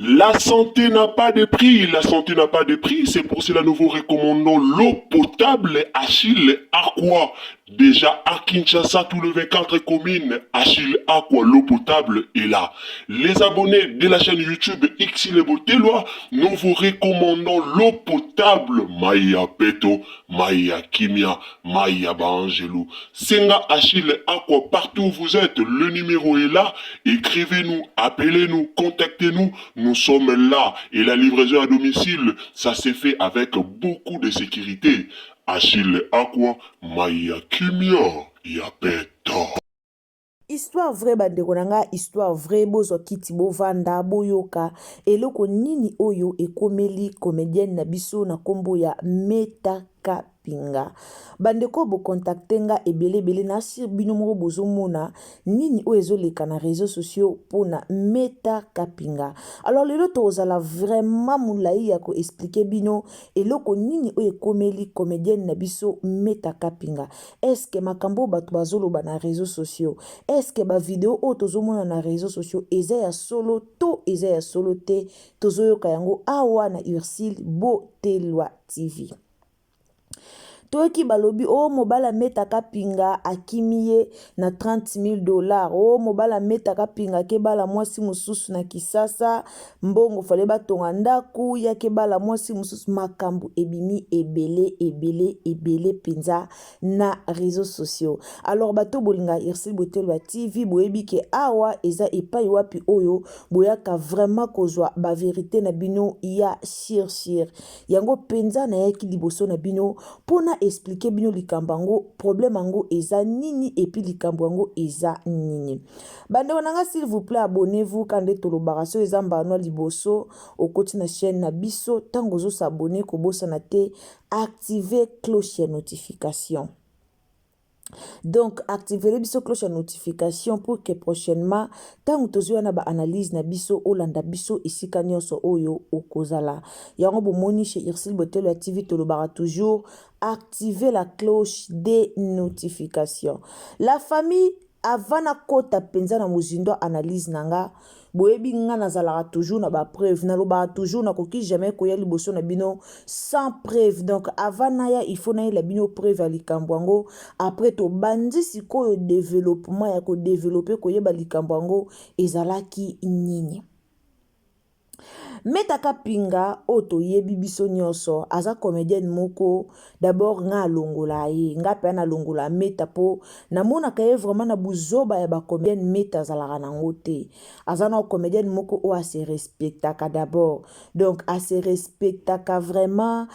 La santé n'a pas de prix, la santé n'a pas de prix, c'est pour cela que nous vous recommandons l'eau potable Achille Aqua. Déjà à Kinshasa, tous les 24 communes, Achille Aqua, l'eau potable est là. Les abonnés de la chaîne YouTube Xile Botelwa, nous vous recommandons l'eau potable Maya Peto, Maya Kimia, Maya Bangelou. Senga Achille Aqua, partout où vous êtes, le numéro est là. Écrivez-nous, appelez-nous, contactez-nous. Nous sommes là et la livraison à domicile, ça s'est fait avec beaucoup de sécurité. Achille Aqua, Maya Kimia, Yapeto. Histoire vraie bandeko nanga, histoire vraie bozo kiti bovanda boyoka eloko nini oyo ekomeli comédienne na biso na kombo ya Meta Kapinga. Bandeko bo contactenga ebele na sir bino moko bozomona nini oyo ezoleka na réseaux sociaux pona Meta Kapinga. Alors lelo tozala vraiment mulai ya ko expliquer bino eloko nini oyo ekomeli comédienne na biso Meta Kapinga. Est-ce que makambo bato bazoloba na réseaux sociaux? Est-ce que ba vidéo o tozomona na réseaux sociaux eza ya solo to eza ya solo te tozoyoka yango awa na Ursile Botelwa TV. Toki balobi o mobala Meta Kapinga akimiye na $30,000 o mobala Meta Kapinga kebala mwasi mususu na Kisasa mbongo fale batonga ndaku ya kebala mwasi mususu makambu ebimi ebele penza na réseaux sociaux. Alors bato bolinga Ursile Botelwa TV boyebi ke awa eza epai wapi oyo boyaka vraiment kozwa ba vérité na bino ya shir yango penza na yaki liboso na bino pona expliquer bino likambango problème ango eza nini et puis likambango eza nini. Bandeko nanga s'il vous plaît abonnez-vous quand tolobaka so eza mbano liboso okoti na chaîne na biso tango zo s'abonner ko bosana te activer cloche ya notification. Donc activez biso cloche de notification pour que prochainement tant que na ba analyse na biso olanda biso isika nyonso oyo okozala. Yango bomoni chez Ursile Botelwa TV tolobara toujours activer la cloche des notifications. La famille avant na kota penza na mozindo analyse nanga boyebi nga nazalaka toujours na ba preuve na loba toujours na koki jamais koya liboso na bino sans preuve. Donc avant naya il faut na la bino preuve à likambwango après to bandi sikoyo développement ya ko développer koyeba likambwango ezalaki nini. Meta Kapinga oto yebi biso nyonso aza comédienne moko d'abord nga longola ye nga pe na longola Meta po na mona kaye vraiment na buzoba ya ba comédienne Meta zalaka nango te aza na comédienne moko o a se respectaka d'abord donc a se respectaka vraiment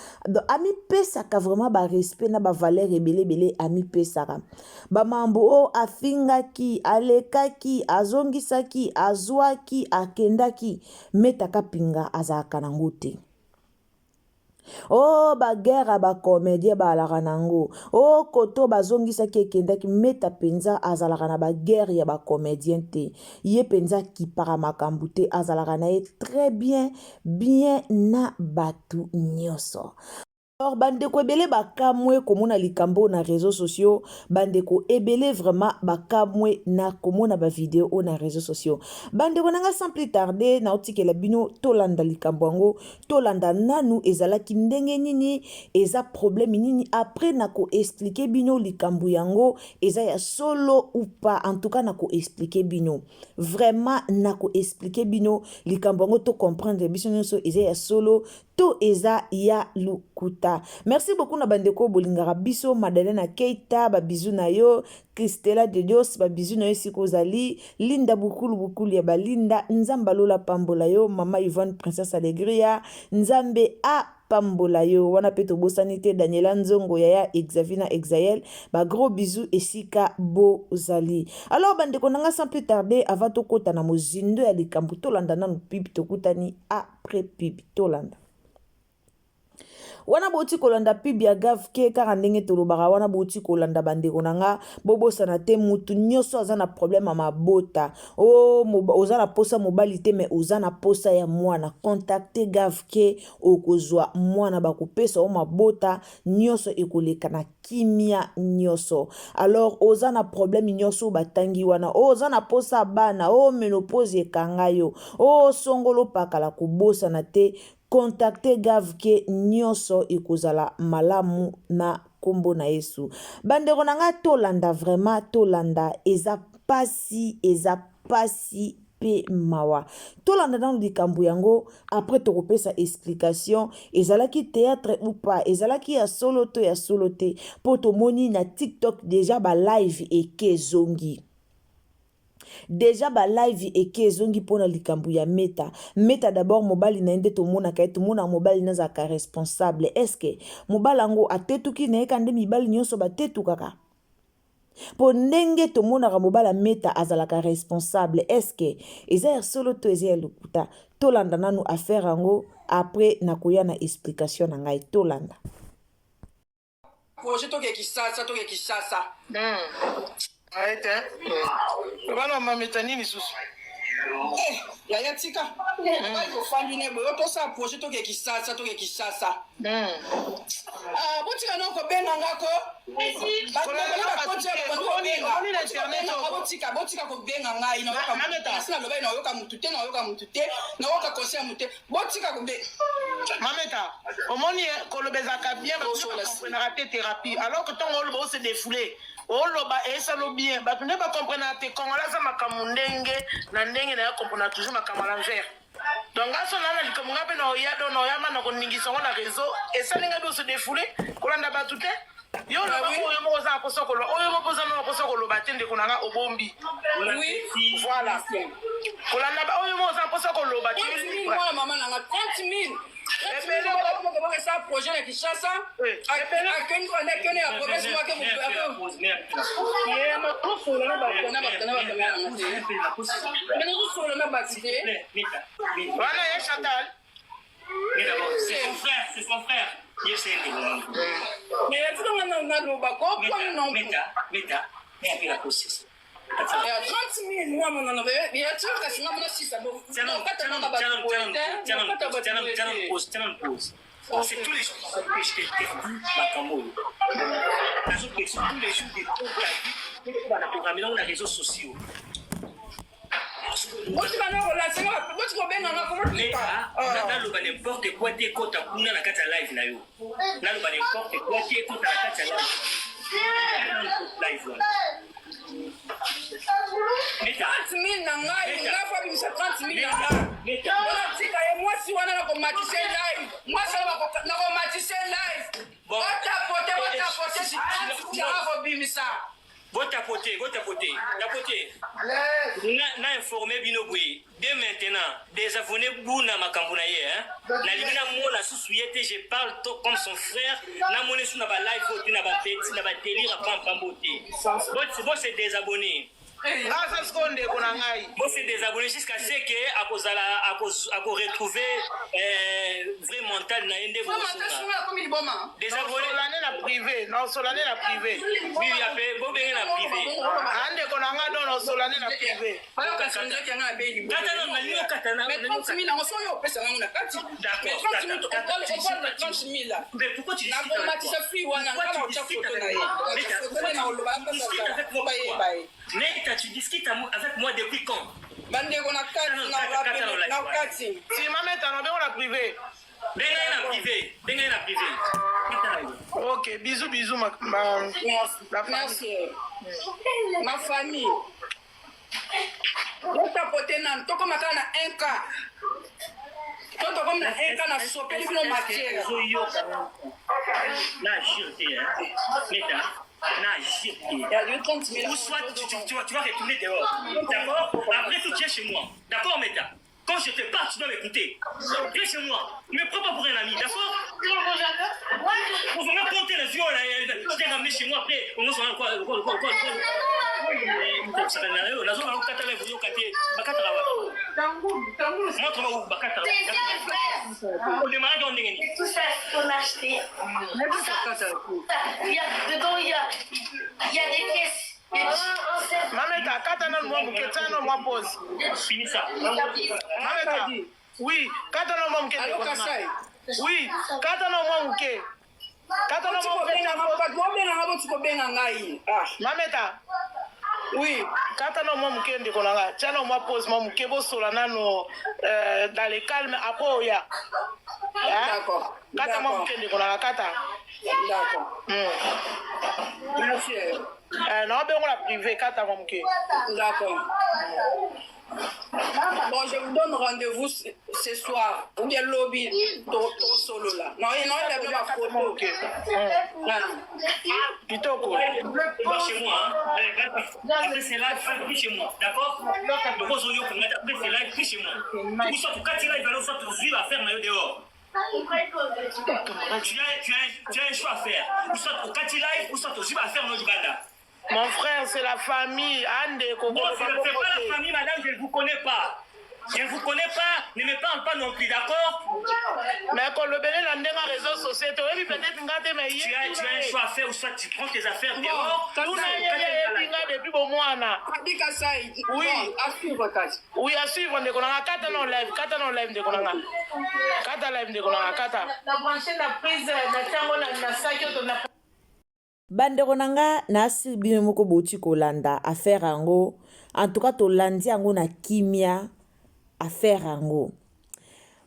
ami pesaka vraiment ba respect na ba valeur ebele ami pesaka ba mambo o afingaki alekaki azongisaki azwaki akendaki Meta Kapinga azaka nango te. Oh ba guerre ba comédien ba alaka nango. Oh koto bazongisa ki ekendaki Meta penza azalaka na ba guerre ya ba comédien te. Ye penza ki para makambu te azalaka na ye très bien na batu nyonso. Alors, bandeko ebele bakamwe komona likambo na réseaux sociaux, bandeko ebele vraiment bakamwe na komona ba vidéo na réseaux sociaux. Bandeko nanga sans plus tarder na otikela bino tolanda likambo yango, tolanda nanu ezalaki ndenge nini, eza problème nini après nako expliquer bino likambo yango, eza ya solo ou pas, en tout cas nako expliquer bino. Vraiment nako expliquer bino likambo yango to comprendre biso nyonso eza ya solo, to eza ya lukuta. Merci beaucoup na bandeko bolingara biso Madeleine Keita ba bisou na yo, Christella de Dios ba bisou na yo sikozali, Linda bukulu ya balinda, Nzamba Lola pambola yo, Mama Yvonne Princesse Alegria, Nzambe a pambola yo, wana peto bosanité Daniela Nzongo yaya Exavina Exael, ba gros bisous esika bozali. Alors bandeko nanga sans plus tarder avant to kota na mozindo ya likambo tolanda na pipi tokutani après pipi tolanda. Wana boti kolanda pibia gav ke kaka ndenge tolobaka wana boti kolanda bandeko nanga bobosana te mutu nyonso aza na problème ya mabota oza na posa mobali te mais oza na posa ya mwana contacte gav ke okozwa mwana bakopesa o mabota nyonso ekoleka na kimia nyonso. Alors oza na problème nyonso batangi wana oza na posa bana menopause ekanga yo songolo pakala kobosana te, contacte gav ke nyonso ekozala malamu na kombo na Yesu. Bandeko nanga tolanda vraiment tolanda eza pasi pe mawa. Tolanda dans likambo yango après tokopesa explication ezalaki théâtre ou pas, ezalaki ya solo te po tomoni na TikTok déjà ba live ekezongi. Déjà ba live ekezongi pona likambu ya Meta d'abord mobali na ende tomona ka tomona mobali naza ka responsable. Est-ce que mobali ngo atetuki na ekande mibali nyonso batetukaka po ndenge tomona ka mobali Meta azalaka responsable? Est-ce que eza solo to eza lukuta? Tolanda nanu affaire ngo après nakoya na explication na ngai tolanda. Projet to ke kisasa. Arrête, hein? Voilà, ma métanine, sous. Yaya tika. Ko fandi ne boyo to sa projet to ke kisasa. Botika no ko benga ngako. Botika ko benga ngai na ka mutute. Sina loba ina yoka mutute na yoka kosia mutute. Botika ko be. Mameta, omoni ko lobezaka bien ba na rater thérapie alors que ton on se défouler. Oloba esa lo bien ba tu ne pas comprendre te kongola za makamundenge na ndenge na comprendre toujours makamala l'envers. Donc aso nana likomunga pe na oyado na oyama na koningisa na réseau et ça ninga do se défouler kolanda batute yo lo ba ko mo za ko sokolo oyo mo poza no ko sokolo batende konanga obombi. Oui, voilà. Kolanda ba oyo mo za ko sokolo batende moi maman na 30 000. Ça projet de Kinshasa. C'est son frère. Il sait mais il y a 30 000 moi mon nom il y a tout que c'est moi si ça bon c'est tous les jours que je t'ai dit Makambo tous les jours de toute la vie on a programmé dans les réseaux sociaux n'importe quoi t'es quand t'as kuna na kata live na yo na lo ba n'importe quoi t'es quand t'as kata live 30 000 nangai ngafa bimisa 30 000 nangai tika ye mwasi wana na komatise live mwasi na komatise live botapote si tika bimisa tapoter. Na informé bino boy. Dès maintenant, des abonnés bouna makambo na ye hein. Na limina mona susuyete, je parle comme son frère. Na moné sou na ba live na ba petit na ba délire pam pamboté. Bon c'est des abonnés. Ah, ça se qu'on est qu'on a ngai. Bon, c'est désabonné jusqu'à ce que à retrouver vrai mental na ende désabonné Solane la privé, non solane la privé. oui après bon bien la privé Ande qu'on a ngai non solane la privé. kata non na lio kata na Mais 30 000 ans, on s'en est au pèse, on a 4 000. Mais 30 000, on parle de 30 000 là. mais pourquoi tu discutes On a free one, on a mais tu discutes avec moi depuis quand Bande on a 4 Si maman t'en a la privé. Benga na privé Ok, bisous ma Merci. Ma famille. On t'a porté nan, to comme na un cas. To comme na un cas na sopé bino matière. na jure meta na jure Il y a eu 30 000. ou soit tu vas retourner dehors d'accord après tu viens chez moi d'accord meta quand je te parle tu dois m'écouter viens chez moi ne me prends pas pour un ami d'accord on va même compter les vieux là je t'ai ramené chez moi après on se rend quoi montre-moi où bakata on démarre dans les Tout ça qu'on a acheté. Dedans, il y a des pièces. Maman t'as 4 ans moi pour que ça moi pose. finis ça Maman t'as. Oui, 4 ans moi pour Allô que. Kassai. Oui, 4 ans moi pour que. 4 ans moi pour que. Maman t'as. Oui, quand on a mon mukende konanga, tiens on m'a pose mon mukebo solana no dans le calme après oya. D'accord. Kata mon mukende konanga kata. D'accord. Merci. Non ben on la privé kata mon muke. D'accord. Bon, je vous donne rendez-vous ce soir. Ou bien lobby, ton solo là. Non, il y a même ma photo. Ok. Pitoko. chez moi après c'est là plus chez moi d'accord donc après c'est là plus chez moi ou soit tu quand tu là il va soit tu vivre à faire maillot dehors tu as un choix à faire ou soit quand tu live ou soit tu vivre à faire nos banda. Mon frère, c'est la famille. Ande Koko. Non, c'est pas la famille, madame, je ne vous connais pas. Je ne vous connais pas, ne me parle pas non plus, d'accord? Mais quand le bénin l'a dans les réseaux sociaux, tu peut-être une mais tu as un choix à faire ou soit tu prends tes affaires dehors. Tout depuis bon mois. Oui, à suivre, Kassai. Oui, à suivre, on a 4 ans live, 4 ans live de Konanga. 4 live de Konanga, 4 ans. La branche la prise, la tango na sac on a bandeko na nga naasili bino moko bouti kolanda affaire yango en tout cas tolandi yango na kimia affaire yango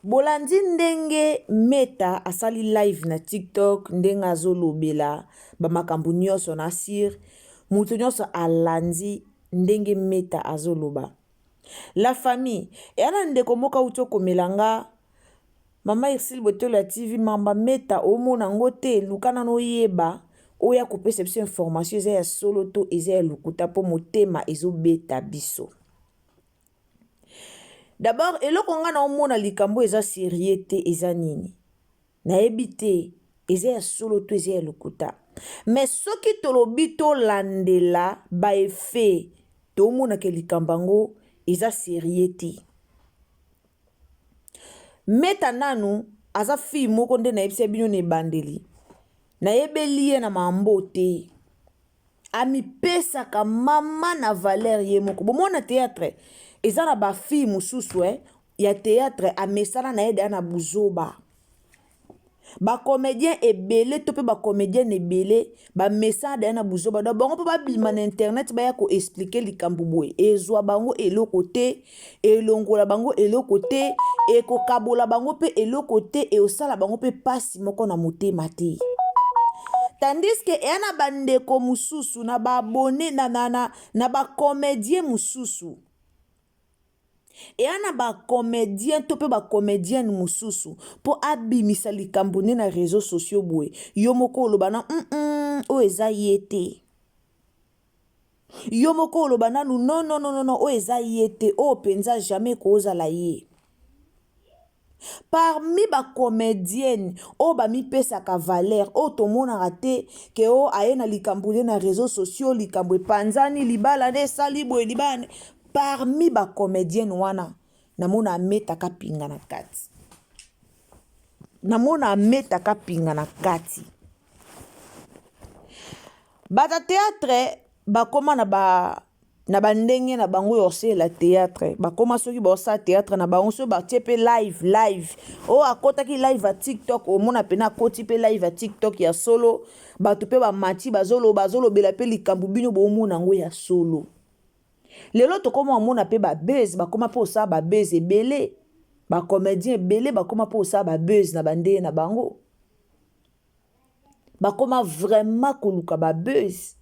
bolandi ndenge Meta asali live na TikTok ndenge azolobela bamakambo nyonso na sir mutu nyonso alandi ndenge Meta azoloba la famille yana ndeko moka uti okomela nga mama Irsile Botelo ya TV mamba Meta omona ngo te lukana no yeba oya kopesa biso information eza ya solo to eza ya lukuta po motema ezobeta biso. D'abord eloko nga na omona likambo eza sérieux te eza nini nayebi te eza ya solo to eza ya lukuta mais soki tolobi tolandela baefe tomonaka likambo yango eza sérieux te. Meta nanu aza fille moko nde nayebisa bino na ebandeli nayebeli ye na mambo te amipesaka mama na valeur ye moko bomona théâtre eza na bafille mosusu ya théâtre amesana na ye deya na buzoba bacomédien ebele to mpe bacomédienne ebele bamesana deya na buzoba do bango mpe babima na internet baya koexplike likambo boye ezwa bango eloko te elongola bango eloko te ekokabola bango mpe eloko te eosala bango mpe pasi moko na motema te. Tandis que yana bandeko mususu na babone na bacomédien mususu. Yana bacomédien to pe bacomédienne mususu po abimisa likambo ne na réseaux sociaux boye. Yo moko oloba na o eza yete. Yo moko oloba na non o eza yete o penza jamais ko ozala ye. parmi bacomédienne oyo bamipesaka valeur oyo tomonaka te ke oyo aye na likambo na réseaux sociaux likambo epanzani libala nde esali boye libala parmi bacomédienne wana namona ametaka pinga na kati bata théâtre bakoma na bandenge na bango yosela théâtre bakoma soki bosala théâtre na bango so batie pe live o akotaki live ya TikTok omona pena akoti pe live ya TikTok ya solo bato pe bamati bazolobela pe likambo bino bomona yango ya solo lelo tokoma omona pe babese bakoma pe osala babese ebele bacomédien ebele bakoma pe osala babese na bandenge na bango bakoma vraiment koluka babese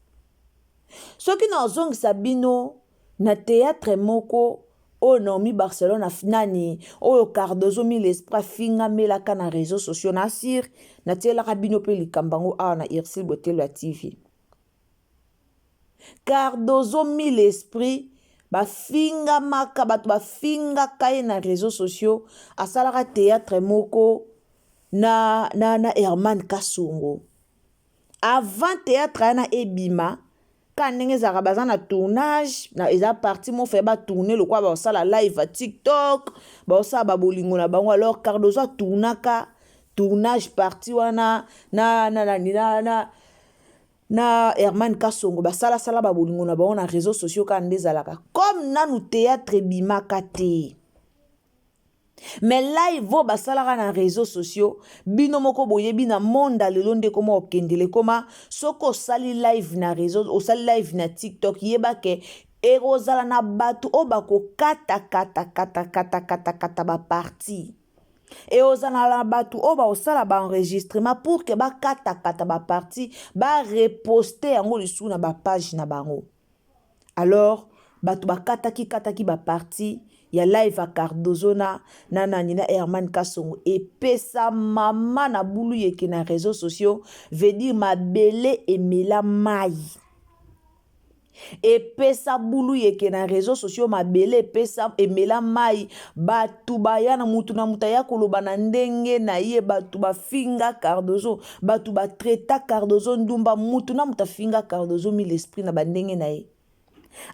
soki nazongisa bino na théâtre moko oyo Naomi Barcelone nani oyo Cardozo mille esprit fingamelaka na réseaux sociaux na sir natielaka bino pe likambango awa na Irsil Botelo ya TV Cardozo mille esprit bafingamaka bato bafingaka ye na réseaux sociaux asalaka théâtre moko na Herman Kasongo avant théâtre ana ebima ka ndenge ezalaka baza na tournage na eza parti mo fe batourne lokwa baosala live à TikTok baosala babolingo na bango alors Cardozo atournaka tournage parti wana na Herman Kasongo basala babolingo na bango na réseaux sociaux ka nde ezalaka comme nanu théâtre bimaka te mais live vo basalaka na réseaux sociaux bino moko boyebi na monde lelo nde koma okendele koma soko osali live na réseau osali live na TikTok yeba ke ekozala na bato o bakokata ba parti et ozala na bato o baosala ba enregistrement pour que bakata ba parti ba reposter yango lisu na ba page na bango alors bato bakataki ba parti ya live a Cardozo na Herman Kasongo epesa mama na bulu yeke na réseaux sociaux veut dire mabele emela mai epesa bulu yeke na réseaux sociaux mabele epesa emela mai batu baya na mutu ya koloba na ndenge na ye batu bafinga Cardozo batu batreta Cardozo ndumba mutu na mutu afinga Cardozo mille esprit na bandenge na ye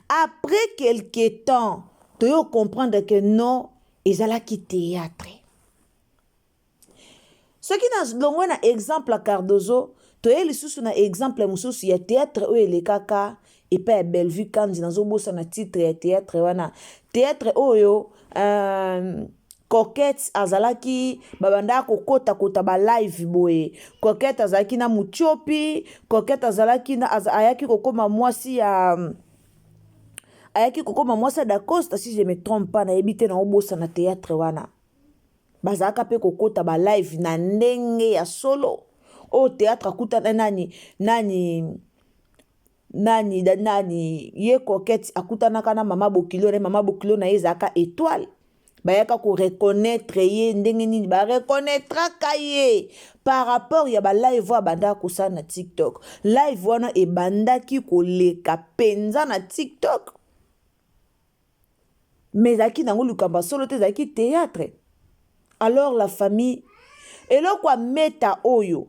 après quelque temps tu dois comprendre que non, ils allaient quitter théâtre. Ce qui n'a pas un exemple à Cardozo, tu as un exemple à il théâtre où il est kaka et pas Bellevue quand ils ont un titre de théâtre wana théâtre oyo Coquette azalaki babanda kokota ba live boye Coquette azalaki na muchopi Coquette azalaki na ayaki kokoma mwasi ya ayaki kokoma mwasa d'Acosta si je me trompe pas na ebite na obosa na théâtre wana bazaka pe kokota ba live na ndenge ya solo o théâtre akuta nani ye Coquette akutanaka na mama Bokilo na ezaka étoile bayaka ko reconnaître ye ndenge nini ba reconnaîtra kaye par rapport ya ba live wa banda kosa na TikTok live wana ebandaki koleka penza na TikTok mais zaki nango lukamba solo te zaki théâtre alors la famille eloko meta oyo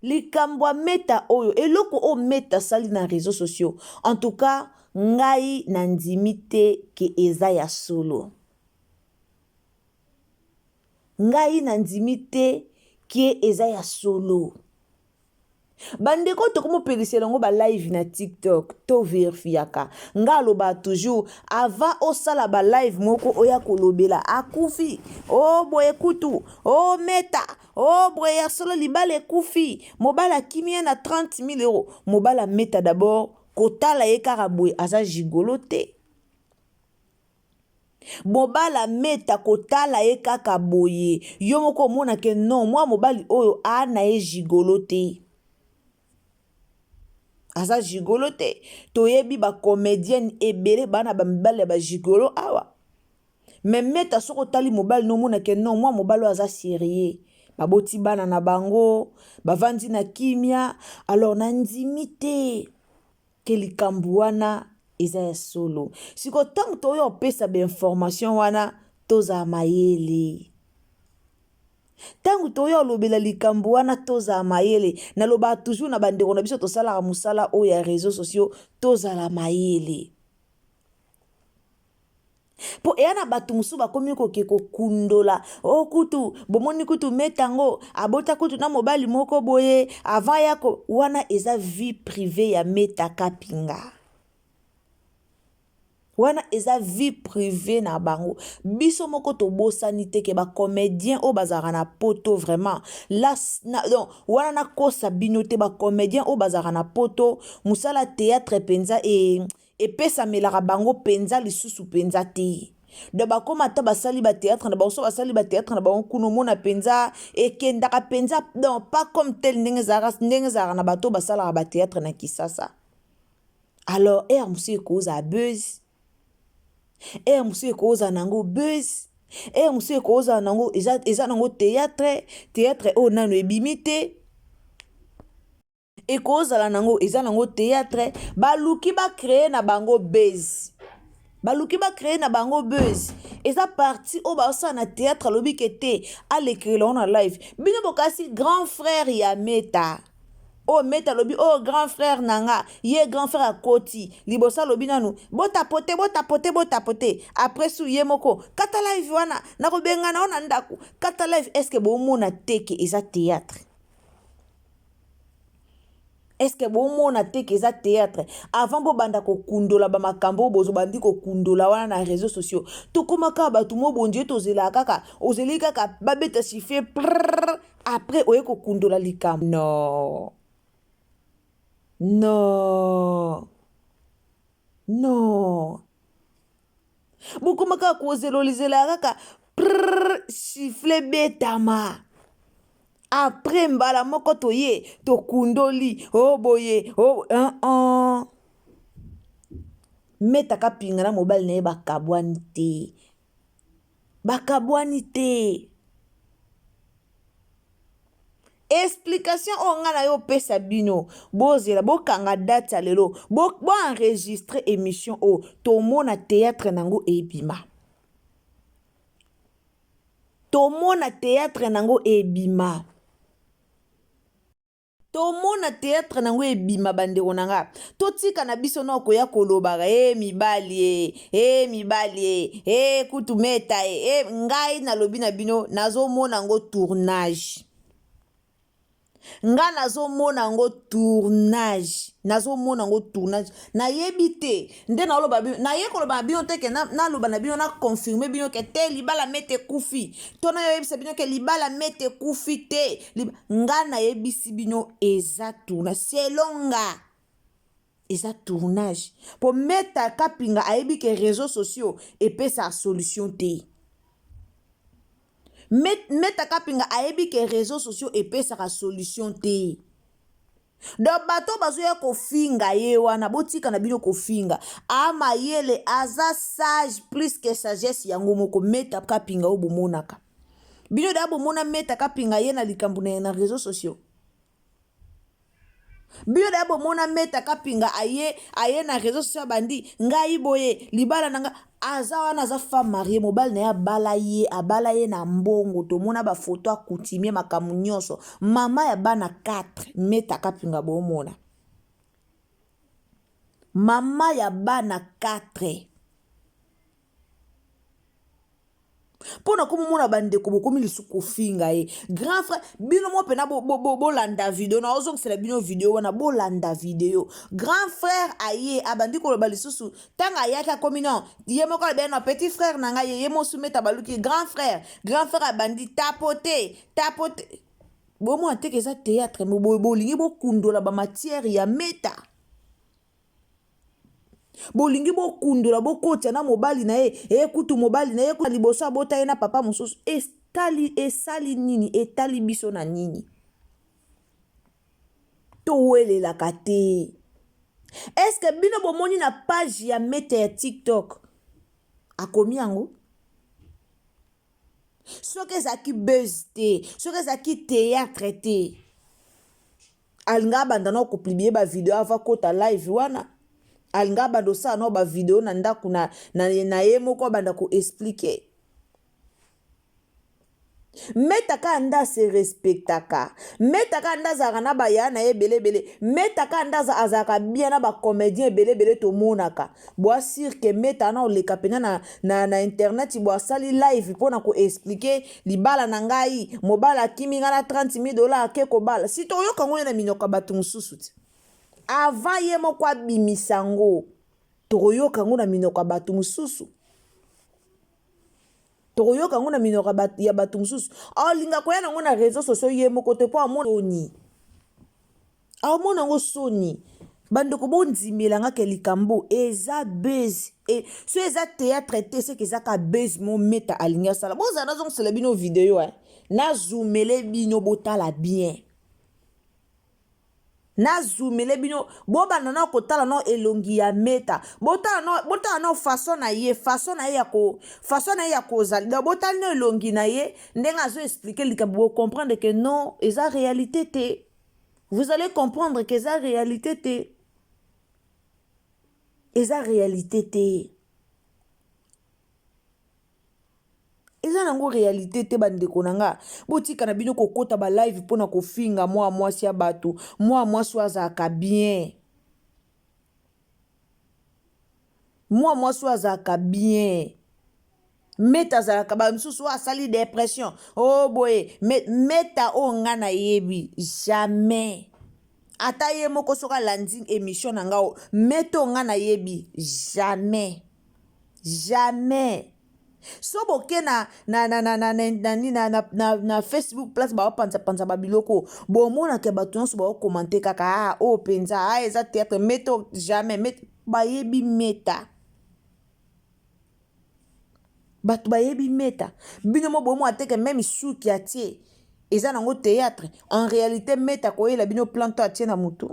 likambo meta oyo eloko o meta sali na réseaux sociaux en tout cas ngai na ndimite ke eza ya solo ngai na ndimite ke eza ya solo bandeko tokomo pelisela ngo ba live na TikTok to verifiaka ngalo ba toujours avant osala ba live moko oya kolobela akufi o boye kutu o meta o boye ya solo libala ekufi mobala kimia na 30 000 euros mobala meta d'abord kotala ye kaka boye aza gigolo te mobala meta kotala ye kaka boye yo moko mona ke non moi mobali oyo ana ye gigolo te aza gigolo te toyebi ba comédienne ebele bana ba mibale ba gigolo awa mais meta soko tali mobile no mona ke non moi mobile aza sérieux baboti bana na bango bavandi na kimia alors na ndimite ke likambu wana eza ya solo siko tango toyo pesa ba information wana toza mayele Tangu toyo lobela likambo wana toza mayele na loba toujours na bandeko na biso tosala musala o ya réseaux sociaux toza la mayele po eyana batu musu bakomi koke kokundola o kutu bomoni kutu metango abota kutu na mobali moko boye avant yako wana eza vie privée ya Meta Kapinga wana eza vie privée na bango biso moko tobosani te ke ba comédien o bazara na poto vraiment donc wana na kosa bino te ba comédien o bazara na poto musala théâtre penza e pesa melaka bango penza lisusu penza te de bakoma ta basali ba théâtre na bango basali ba théâtre na bango kuno mona penza e kendaka penza donc pas comme tel ndenge zara na bato basala ba théâtre na Kisasa alors musu koza buzz musu koza nango buzz musu koza nango eza nango théâtre o nano ebimite ekozala nango eza nango théâtre baluki ba créer na bango buzz eza parti o basa na théâtre lobi kete à l'écran na live bino bokasi grand frère ya Meta o Meta lobi o grand frère nanga ye grand frère a koti libosa lobi nanu botapote après su ye moko kata live wana na kobenga na ona ndaku kata live est-ce que bomona teke eza théâtre est-ce que bomona teke eza théâtre avant bo banda ko kundola ba makambo bozo bandi ko kundola wana na réseaux sociaux to komaka batu mo bonje to zela kaka ozeli kaka babeta chiffre après oye ko kundola likam non bukumaka ko zelolizela kaka chiffre betama après mbala moko toye to kundoli boye Meta Kapinga na mobile na ye bakabwani te explication nga na yo pesa bino bozela bokanga date lelo bo enregistrer émission tomona théâtre nango ebima tomona théâtre nango ebima bandeko nanga totika na biso na koya kolobaka mibali kutu Meta ngai na lobi na bino nazomona ngo tournage nazomona ngo tournage nayebi te nde na loba bino naye koloba bino te ke na loba na bino na confirmer bino ke te libala Meta kufi to na yebisa bino ke libala Meta kufi te nga nayebisi bino eza tournage selonga eza tournage po Meta Kapinga ayebi ke réseaux sociaux epesa solution te Meta Kapinga ayebi ke réseaux sociaux epesaka solution te donc bato bazoya kofinga ye wana botika na bino kofinga amayele aza sage plus que sagesse yango moko Meta Kapinga o bomonaka bino da bomona Meta Kapinga ye na likambo na réseaux sociaux bio da bomona Meta Kapinga aye na réseaux sociaux bandi ngai boye libala nanga aza wana aza femme mariée mobile na ya abala ye na mbongo tomona ba photo akutimie makamu nyonso mama ya bana 4 Meta Kapinga bomona mama ya bana 4 pona komo mona bandeko bokomi lisuku finga grand frère bino mo pena bolanda video na ozong sela bino video wana bolanda video grand frère aye abandi ko loba lisusu tanga yaka komi non ye moko le beno petit frère nanga ye mo soumeta baluki grand frère abandi tapoter bomo ateke za théâtre mo bolingi bokundola ba matière ya Meta bolingi bokundola bokota na mobali na ye kutu mobali na ye kuna liboso abota ye na papa mosusu esali nini etali biso na nini towelelaka te est-ce que bino bomoni na page ya Meta ya TikTok akomi yango soki ezalaki buzz te soki ezalaki théâtre te alinga banda na kopublie ba video ava kota live wana alinga bando sa no ba video na ndaku na ye moko banda ko expliquer metaka anda se respectaka metaka anda azalaka na baya na ye belebele metaka anda azalaka bien na bacomédien ebelebele tomonaka boasir ke meta na oleka pena na internet boasali live mpona koexplike libala na ngai mobala akimi nga na $30,000 ake kobala si toyoka ngo ye na minoko bato mosusu ti ava ye moko abimisa ngo tokoyoka ngo na minoko bato mosusu tokoyoka ngo na minoko ya bato mosusu aolinga koya nango na réseau sociaux ye moko te mpo amona soni aomona ngo soni bandeko bondimelanga ke likambo eza base so eza théâtre te seke ezaka base mo meta alingi asala bozala nazongosela bino video nazumele bino botala bien nazumele bino bobanda na kotala no elongi ya meta botala no façon na ye ya kozala botala no elongi na ye ndenge azo expliquer likambo comprendre que non eza réalité te vous allez comprendre que eza réalité te eza réalité te eza nango réalité te bandeko nanga botika na bino kokota ba live mpona kofinga mwa mwasi ya bato mwa mwasi azalaka bien mwa mwasi azalaka bien meta azalaka bamisusu asali dépression oh boye meta o nga na yebi jamais ata ye moko soka landing émission na ngao meta o nga na yebi jamais so boke na Facebook place baopanza babiloko bomona ke bato nyonso baokomante kaka o penza eza théâtre meto jamais bayebi meta bato bayebi meta bino mo bomo ateke même suki atie eza nango théâtre en réalité meta koyela bino planto atie na mutu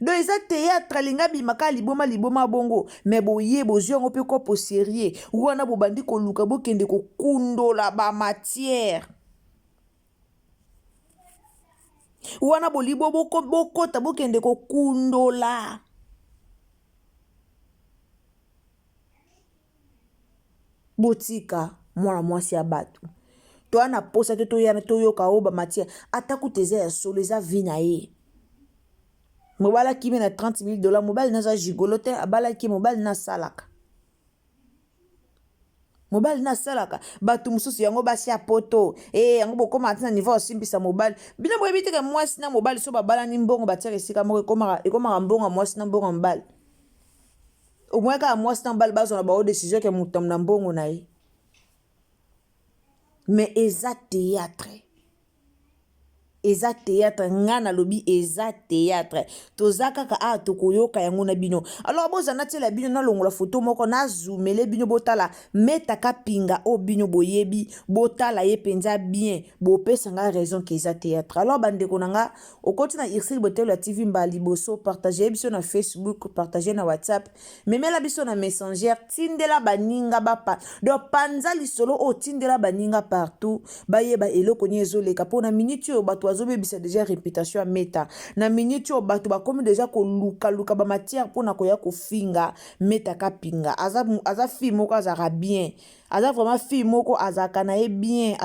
donc eza théâtre alinga bimaka liboma bongo mais boye bozwi yango mpe kopo sérieux wana bobandi koluka bokende kokundola bamatière wana bolibo bokota bokende kokundola botika mwana mwasi ya bato toana posa te toyoka o bamatière ata kuta eza ya solo eza vi na ye mobala kimi na $30,000 mobali naza gigolo te abalaki mobali nasalaka bato mosusu yango basi ya poto yango bokoma ati na niveau osimbisa mobali bino boyebi teke mwasi na mobali so babalani mbongo batiaka esika moko ekomaka mbongo mwasi na mbongo mobali omwe kaka mwasi na mobali bazwa na bao décision ke motambo na mbongo na ye mais eza théâtre nga na lobi eza théâtre toza kaka tokoyoka yango na bino alors bozana tela bino na longola photo moko na zoomele bino botala metaka pinga o bino boyebi botala ye penza bien bopesa nga raison ke eza théâtre alors bandeko nanga okoti na Irsile Botelo ya TV mba liboso partager biso na Facebook partager na WhatsApp memela biso na Messenger tindela baninga bapa do panza lisolo o tindela baninga partout bayeba eloko nyezo leka pona minute yo bato azobebisa déjà réputation ya meta na minute yo bato bakomi déjà koluka ba matière pona koya kofinga meta kapinga aza fille moko azaka bien aza vraiment fille moko azaka na ye bien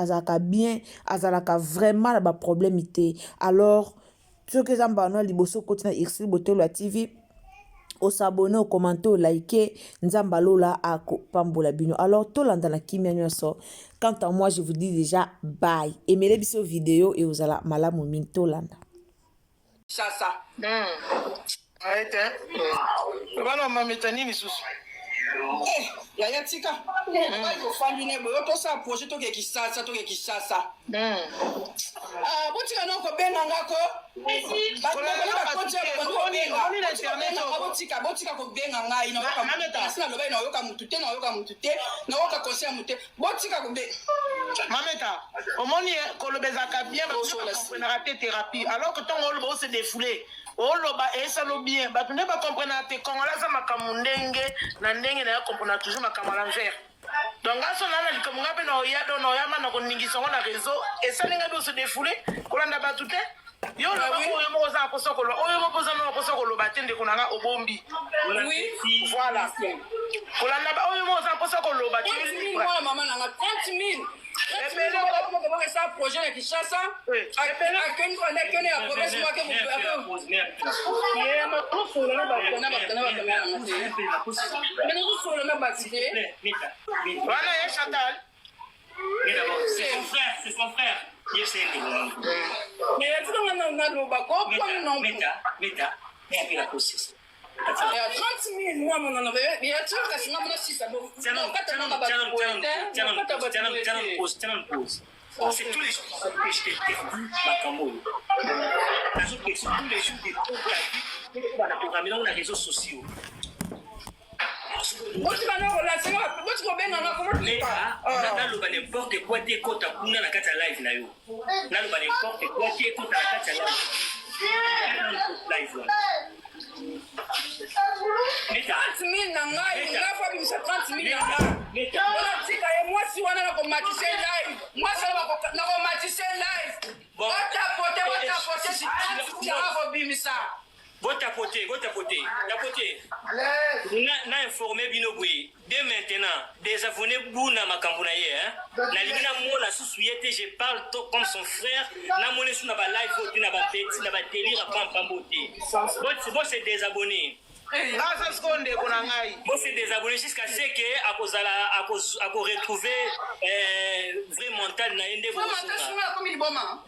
azalaka vraiment na ba problème te alors ce que zamba no liboso kotina Irsile Botelo ya TV au s'abonner, au commenter, au liker, nzamba lola ako pambola bino. Alors tolanda na kimia nyonso. Quant à moi, je vous dis déjà bye. Aimez les vidéo et vous allez malamu min tolanda. Chassa. Arrête hein. Bana mametani ni susu. Yaya tika. Ko fandi ne bo to sa projet to ke kisasa. Botika no ko benga ngako. Botika ko benga ngai na ka mutute. Sina loba ina yoka mutute na yoka konseya mutute. Botika ko be. Mameta, omoni kolobezaka bien ba na raté thérapie alors que ton oloba se défouler. Oloba esa lo bien ba tu ne pas comprendre te kongola za makamundenge na ndenge na comprendre toujours makamala l'envers. Donc aso nana likomunga pe na oyado na oyama na koningisa na réseau esa linga bi se défouler kolanda ba tout yo lo ba ko mo za poso ko lo oyo mo poso no poso ko lo ba tende konanga obombi. Oui, voilà. Kolanda ba oyo mo za poso ko lo ba tende. Moi maman na 30,000. ça projet na Kinshasa. Akeni ya province moi que Voilà, Chantal. C'est son frère. Il est mais tu n'as pas de bako non. Meta. Mais la cause. 30 000 moi mon nom il y a tu as signé mon 6 bon c'est tous les jours que je t'ai perdu ma camoule. Tous les jours des pauvres la programmer dans les réseaux sociaux. N'importe quoi t'es quand t'as kuna na kata live na yo. N'importe quoi t'es quand t'as kata live. 30 000 na ngai nga fa bimisa 30 000 na ngai tika ye mwasi wana na komatise live mwasi na komatise live watapote si ko bimisa tapoter. Na informé bino boy. Dès maintenant, des abonnés bouna makambuna ye hein. Na limina mona susuyete je parle comme son frère. Na moné sous na ba live na ba petit na ba délire pam. Bon c'est des abonnés. Grâce ce qu'on dit qu'on a ngai. Bon c'est des abonnés jusqu'à ce que à retrouver vrai mental na ende bo.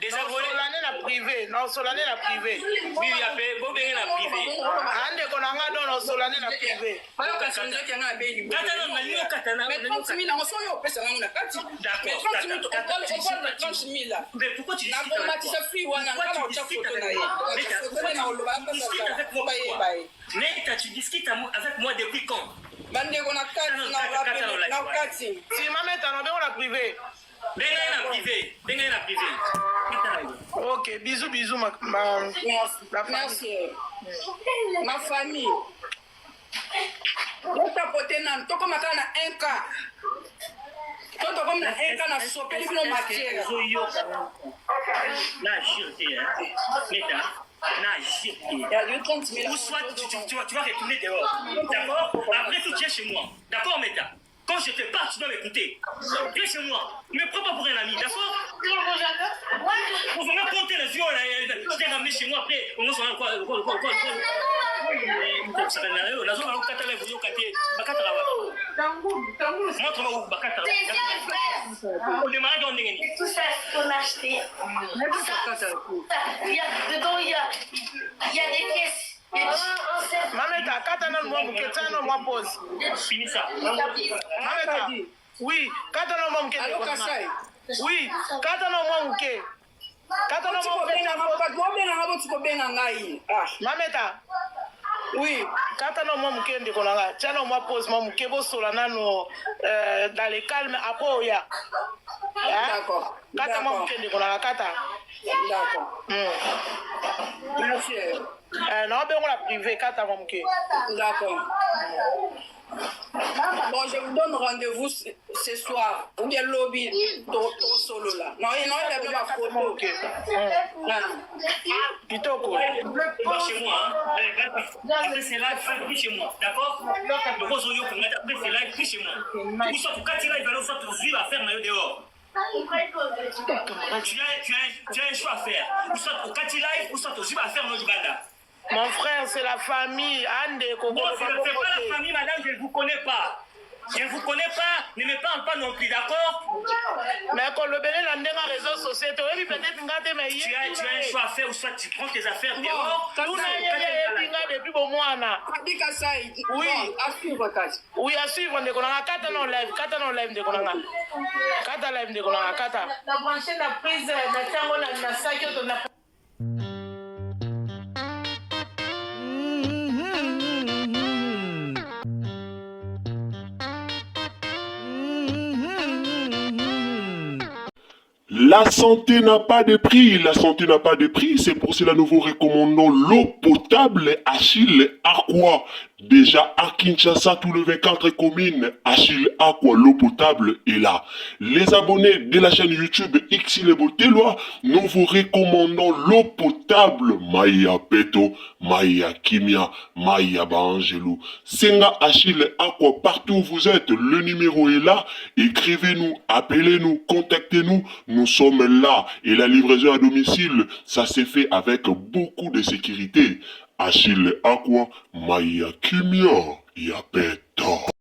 Des abonnés la privé, non solane la privé. Oui, il y a bon bien la privé. Ande qu'on a ngai dans solane la privé. Ayo kasonja ki nga be Katana na lio katana. Mais 30 000 on so yo pesa nga na kati. Mais 30 000 on parle 30 000 là. Mais pourquoi tu dis na komatisa free wana ngala ucha photo na ye. Mais na oloba mais tu discutes avec moi depuis quand? Bande ko na kati na kati. Si maman est en la privé. Venez la privé. Ok, bisous Merci. Ma famille. Tapoter nan to comme na 1 cas. Quand on comme na 1 cas na sopeli bino matière. Na jirté hein. Meta. Ou soit tu vas retourner dehors. D'accord? Après tu tiens chez moi. D'accord, Meta? Quand je te parle, tu dois m'écouter. Viens chez moi. Ne me prends pas pour un ami, d'accord? On va même compter les yeux. Je t'ai ramené chez moi après. On va se quoi? Montre-moi où Bakata. On démarre dans les Tout ça, c'est qu'on a acheté. Dedans, il y a des pièces. Mameta, katana moi muketano moi pose. Fini ça. Mameta. Oui, katana moi muketano. Allo Kasai. Oui, katana moi muke. Katana moi Mameta. Oui, katana moi mukende konanga. Tiana moi pose moi muke bo solana no dans le calme après oya. D'accord. Kata moi mukende konanga kata. D'accord. Merci. Non, ben on l'a privé, kata moi muke. D'accord. Bon, je vous donne rendez-vous ce soir. Ou bien lobby au solo là. Non, il a bien ma photo. Plutôt quoi. Chez moi, après c'est là, il chez moi, d'accord? Le rose au après c'est là, il chez moi. Ou soit pour 4 là, il va le faire pour vivre à faire dehors. Tu as un choix à faire. Ou soit pour 4 live, ou soit pour vivre à faire dans le Uganda. Mon frère, c'est la famille. Ande, Koko. Non, c'est pas la famille, madame, je ne vous connais pas. Je ne vous connais pas, ne me parle pas non plus, d'accord? Mais quand le bénin a un réseau social, tu as un choix à faire ou soit tu prends tes affaires dehors. Oui, à suivre, oui, à suivre, on a 4 ans live, 4 ans live, on a 4 live, on a 4 ans. La branché la prise, la tango, la sac, on a. La santé n'a pas de prix, c'est pour cela nous vous recommandons l'eau potable Achille Aqua. Déjà à Kinshasa, tout le 24 communes, Achille Aqua, l'eau potable est là. Les abonnés de la chaîne YouTube Xile Botelwa, nous vous recommandons l'eau potable. Maïa Peto, Maïa Kimia, Maïa Bangelou. Senga Achille Aqua, partout où vous êtes, le numéro est là. Écrivez-nous, appelez-nous, contactez-nous. Nous sommes là. Et la livraison à domicile, ça s'est fait avec beaucoup de sécurité. Achille Aqua, Maïa Kimia, Yapeta.